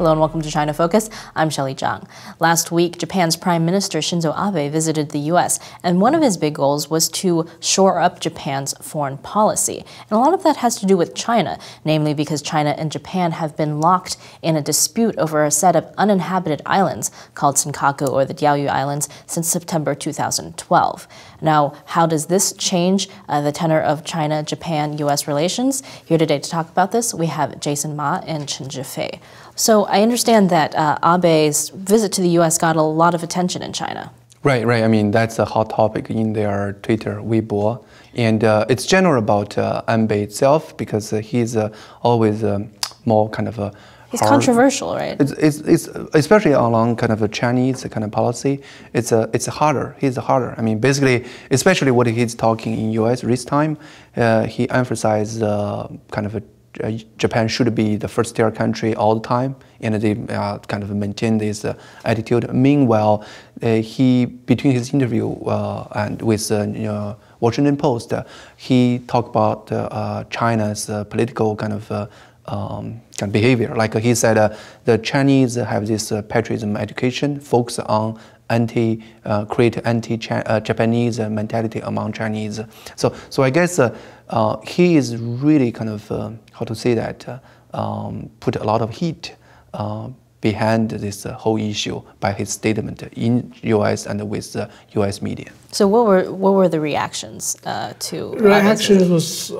Hello and welcome to China Focus. I'm Shelley Zhang. Last week, Japan's Prime Minister Shinzo Abe visited the U.S., and one of his big goals was to shore up Japan's foreign policy. And a lot of that has to do with China, namely because China and Japan have been locked in a dispute over a set of uninhabited islands called Senkaku, or the Diaoyu Islands, since September 2012. Now, how does this change the tenor of China-Japan-U.S. relations? Here today to talk about this, we have Jason Ma and Chen Zhifei. So I understand that Abe's visit to the U.S. got a lot of attention in China. Right. I mean, that's a hot topic in their Twitter, Weibo. And it's general about Abe itself because he's always more kind of a He's controversial, right? It's especially along kind of a Chinese kind of policy. It's harder. He's harder. I mean, basically, especially what he's talking in U.S. this time, he emphasized kind of Japan should be the first-tier country all the time, and they kind of maintain this attitude. Meanwhile, between his interview and with Washington Post, he talked about China's political kind of behavior. Like he said, the Chinese have this patriotism education, focus on create anti-Japanese mentality among Chinese. So I guess he is really kind of how to say that put a lot of heat behind this whole issue by his statement in U.S. and with the U.S. media. So what were the reactions to? Reactions was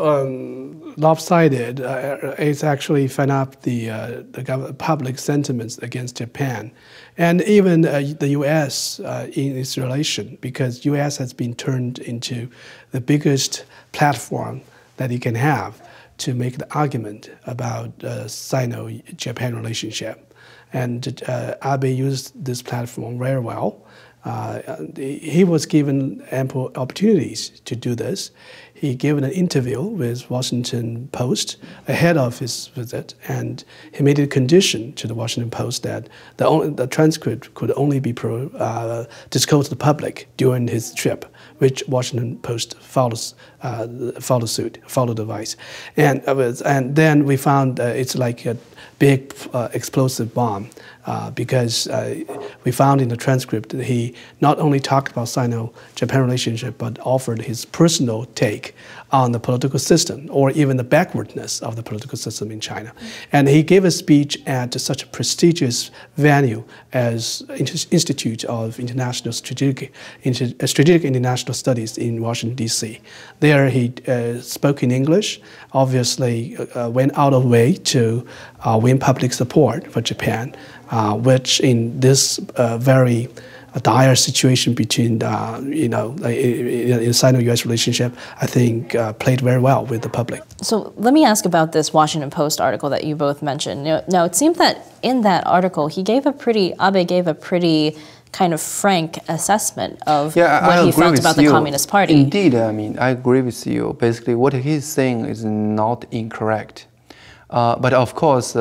lopsided. It's actually fed up the public sentiments against Japan, and even the U.S. In its relation, because U.S. has been turned into the biggest platform that it can have to make the argument about Sino-Japan relationship. And Abe used this platform very well. He was given ample opportunities to do this. He gave an interview with Washington Post ahead of his visit, and he made a condition to the Washington Post that the transcript could only be disclosed to the public during his trip, which Washington Post followed advice. And then we found it's like a big explosive bomb because we found in the transcript that he not only talked about Sino-Japan relationship, but offered his personal take on the political system, or even the backwardness of the political system in China. And he gave a speech at such a prestigious venue as Institute of Strategic International Studies in Washington, D.C. There he spoke in English, obviously went out of way to win public support for Japan, which in this very dire situation between, in Sino-U.S. relationship, I think played very well with the public. So let me ask about this Washington Post article that you both mentioned. Now, it seemed that in that article, Abe gave a pretty kind of frank assessment of what he felt about the Communist Party. Indeed, I mean, I agree with you. Basically, what he's saying is not incorrect. But of course,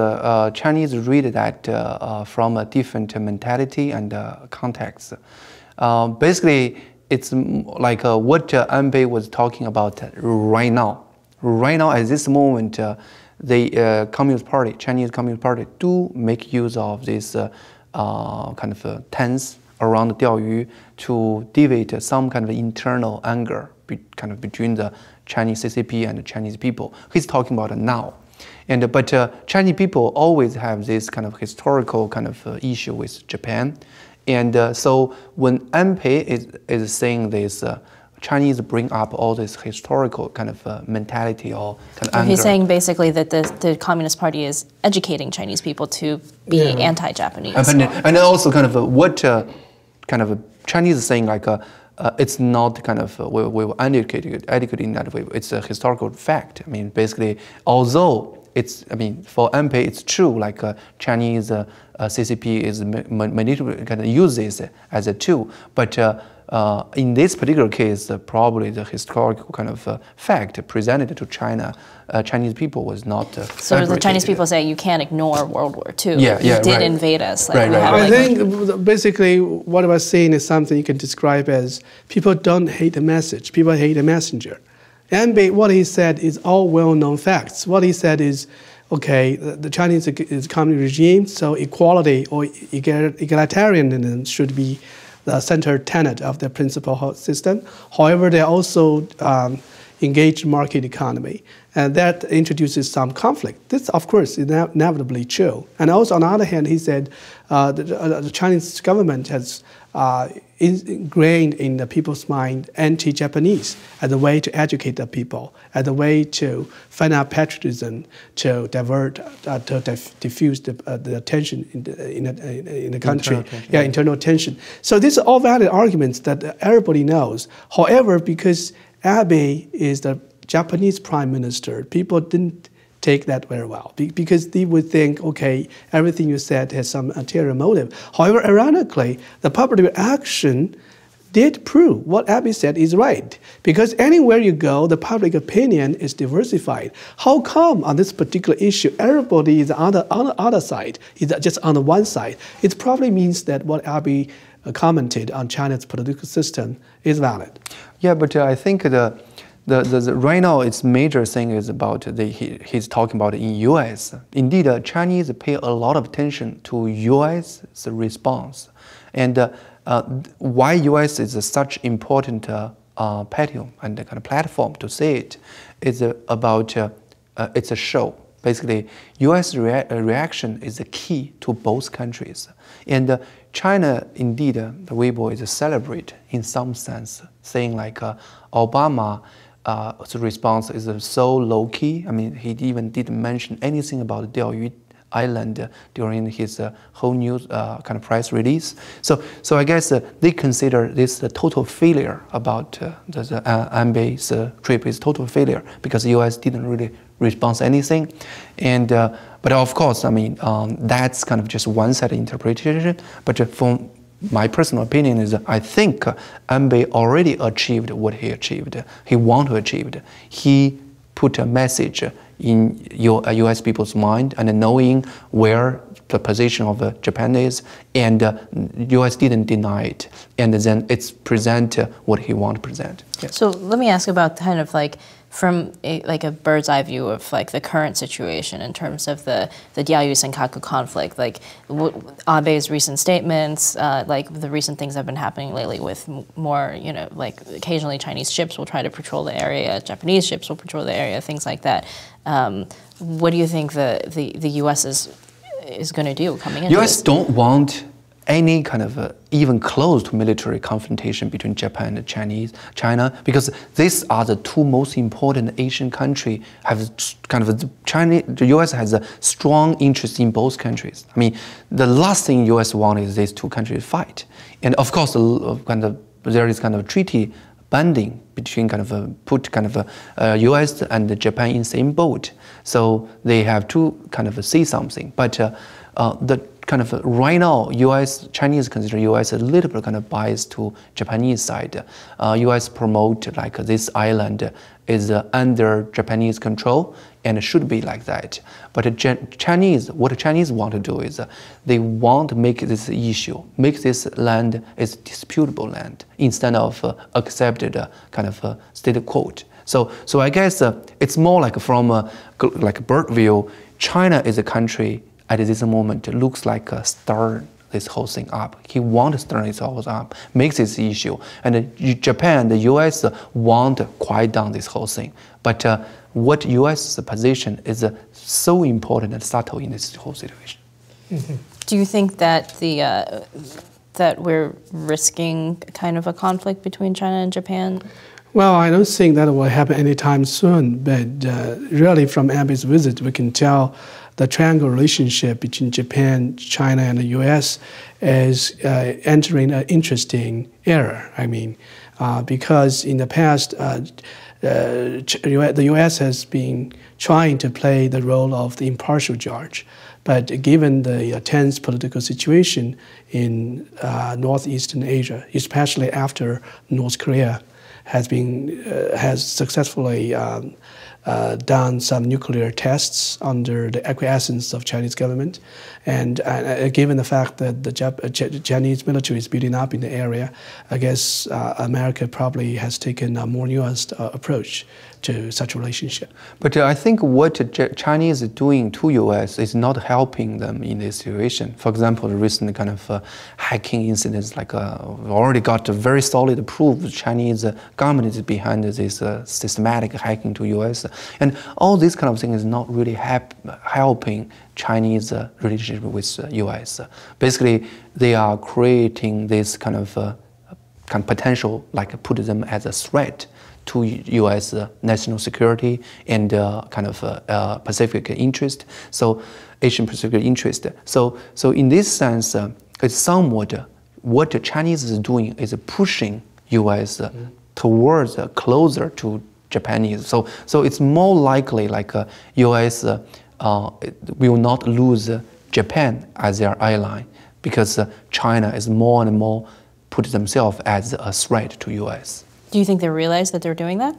Chinese read that from a different mentality and context. Basically, it's like what Abe was talking about right now. Right now, at this moment, the Communist Party, Chinese Communist Party, do make use of this kind of tense around the Diaoyu to deviate some kind of internal anger kind of between the Chinese CCP and the Chinese people. He's talking about it now. But Chinese people always have this kind of historical kind of issue with Japan. And so when Abe is saying this, Chinese bring up all this historical kind of mentality or kind of anger. He's saying basically that the Communist Party is educating Chinese people to be anti-Japanese. And also kind of what kind of Chinese is saying like it's not kind of we were educated in that way. It's a historical fact. I mean, basically, although it's, I mean, for Abe, it's true. Like Chinese CCP is kind of use this as a tool, but in this particular case, probably the historical kind of fact presented to China, Chinese people was not. So the Chinese people say you can't ignore World War II. You did invade us. Like I think basically what I was saying is something you can describe as people don't hate the message, people hate the messenger. And what he said is all well-known facts. What he said is okay, the Chinese is communist regime, so equality or egalitarianism should be the center tenet of their principal system. However, they also engage market economy, and that introduces some conflict. This, of course, is inevitably true. And also, on the other hand, he said the Chinese government has ingrained in the people's mind anti-Japanese as a way to educate the people, as a way to find out patriotism, to divert, to diffuse the tension in the country. Internal tension. So these are all valid arguments that everybody knows. However, because Abe is the Japanese prime minister, people didn't take that very well because they would think, okay, everything you said has some ulterior motive. However, ironically, the public reaction did prove what Abe said is right, because anywhere you go, the public opinion is diversified. How come on this particular issue, everybody is on the other side, is just on the one side? It probably means that what Abe commented on China's political system is valid. Yeah, but I think right now, its major thing is about he's talking about in U.S. Indeed, Chinese pay a lot of attention to U.S.'s response, and why U.S. is such important platform and kind of platform to say it is about it's a show. Basically, U.S. reaction is the key to both countries, and China indeed the Weibo is a celebrate in some sense, saying like Obama. The response is so low-key. I mean, he even didn't mention anything about Diaoyu Island during his whole news kind of press release. So I guess they consider this a total failure about the Abe's trip is total failure because the U.S. didn't really respond to anything. And but of course, I mean, that's kind of just one-sided interpretation. But from my personal opinion is I think Abe already achieved what he achieved. He want to achieve. He put a message in U.S. people's mind and knowing where the position of Japan is, and U.S. didn't deny it. And then it's present what he want to present. Yeah. So let me ask about kind of like from a bird's eye view of like the current situation in terms of the Diaoyu-Senkaku conflict, like Abe's recent statements, like the recent things that have been happening lately with more, you know, like occasionally Chinese ships will try to patrol the area, Japanese ships will patrol the area, things like that. What do you think the U.S. is going to do coming into U.S. this? don't want any kind of even close to military confrontation between Japan and China, because these are the two most important Asian countries. Have kind of the U.S. has a strong interest in both countries. I mean, the last thing U.S. wants is these two countries fight, and of course, there is kind of treaty binding between U.S. and Japan in same boat, so they have to kind of say something, but the kind of right now, Chinese consider U.S. a little bit kind of biased to Japanese side. U.S. promote like this island is under Japanese control and should be like that. But what Chinese want to do is they want to make this issue, make this land is disputable land instead of accepted kind of state quo. So I guess it's more like from like a bird view. China is a country at this moment looks like stir this whole thing up. He wants to stir this whole up, makes this issue. And Japan, the US want to quiet down this whole thing. But what US position is so important and subtle in this whole situation. Mm-hmm. Do you think that that we're risking kind of a conflict between China and Japan? Well, I don't think that will happen anytime soon, but really from Abe's visit, we can tell the triangle relationship between Japan, China, and the U.S. is entering an interesting era. I mean, because in the past, the U.S. has been trying to play the role of the impartial judge, but given the tense political situation in Northeastern Asia, especially after North Korea has successfully done some nuclear tests under the acquiescence of Chinese government, and given the fact that the Chinese military is building up in the area, I guess America probably has taken a more nuanced approach to such a relationship. But I think what Chinese is doing to U.S. is not helping them in this situation. For example, the recent kind of hacking incidents, like already got a very solid proof the Chinese government is behind this systematic hacking to U.S. And all this kind of thing is not really helping Chinese relationship with U.S. Basically, they are creating this kind of potential, like put them as a threat to U.S. national security and kind of Pacific interest, so Asian Pacific interest. So in this sense, it's somewhat what the Chinese is doing is pushing U.S. Towards closer to Japanese. So it's more likely like U.S. Will not lose Japan as their ally because China is more and more put themselves as a threat to U.S. Do you think they realize that they're doing that?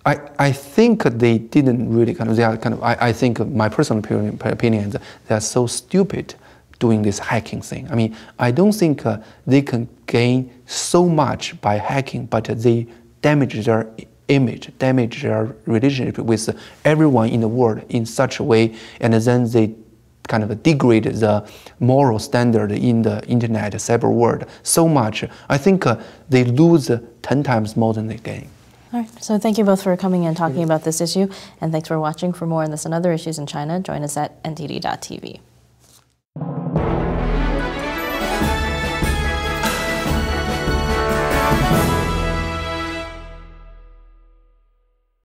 I think they didn't really I think my personal opinion is they're so stupid doing this hacking thing. I mean, I don't think they can gain so much by hacking, but they damage their image, damage their relationship with everyone in the world in such a way, and then they kind of degrade the moral standard in the internet, cyber world so much. I think they lose 10 times more than they gain. All right, so thank you both for coming and talking about this issue, and thanks for watching. For more on this and other issues in China, join us at ntd.tv.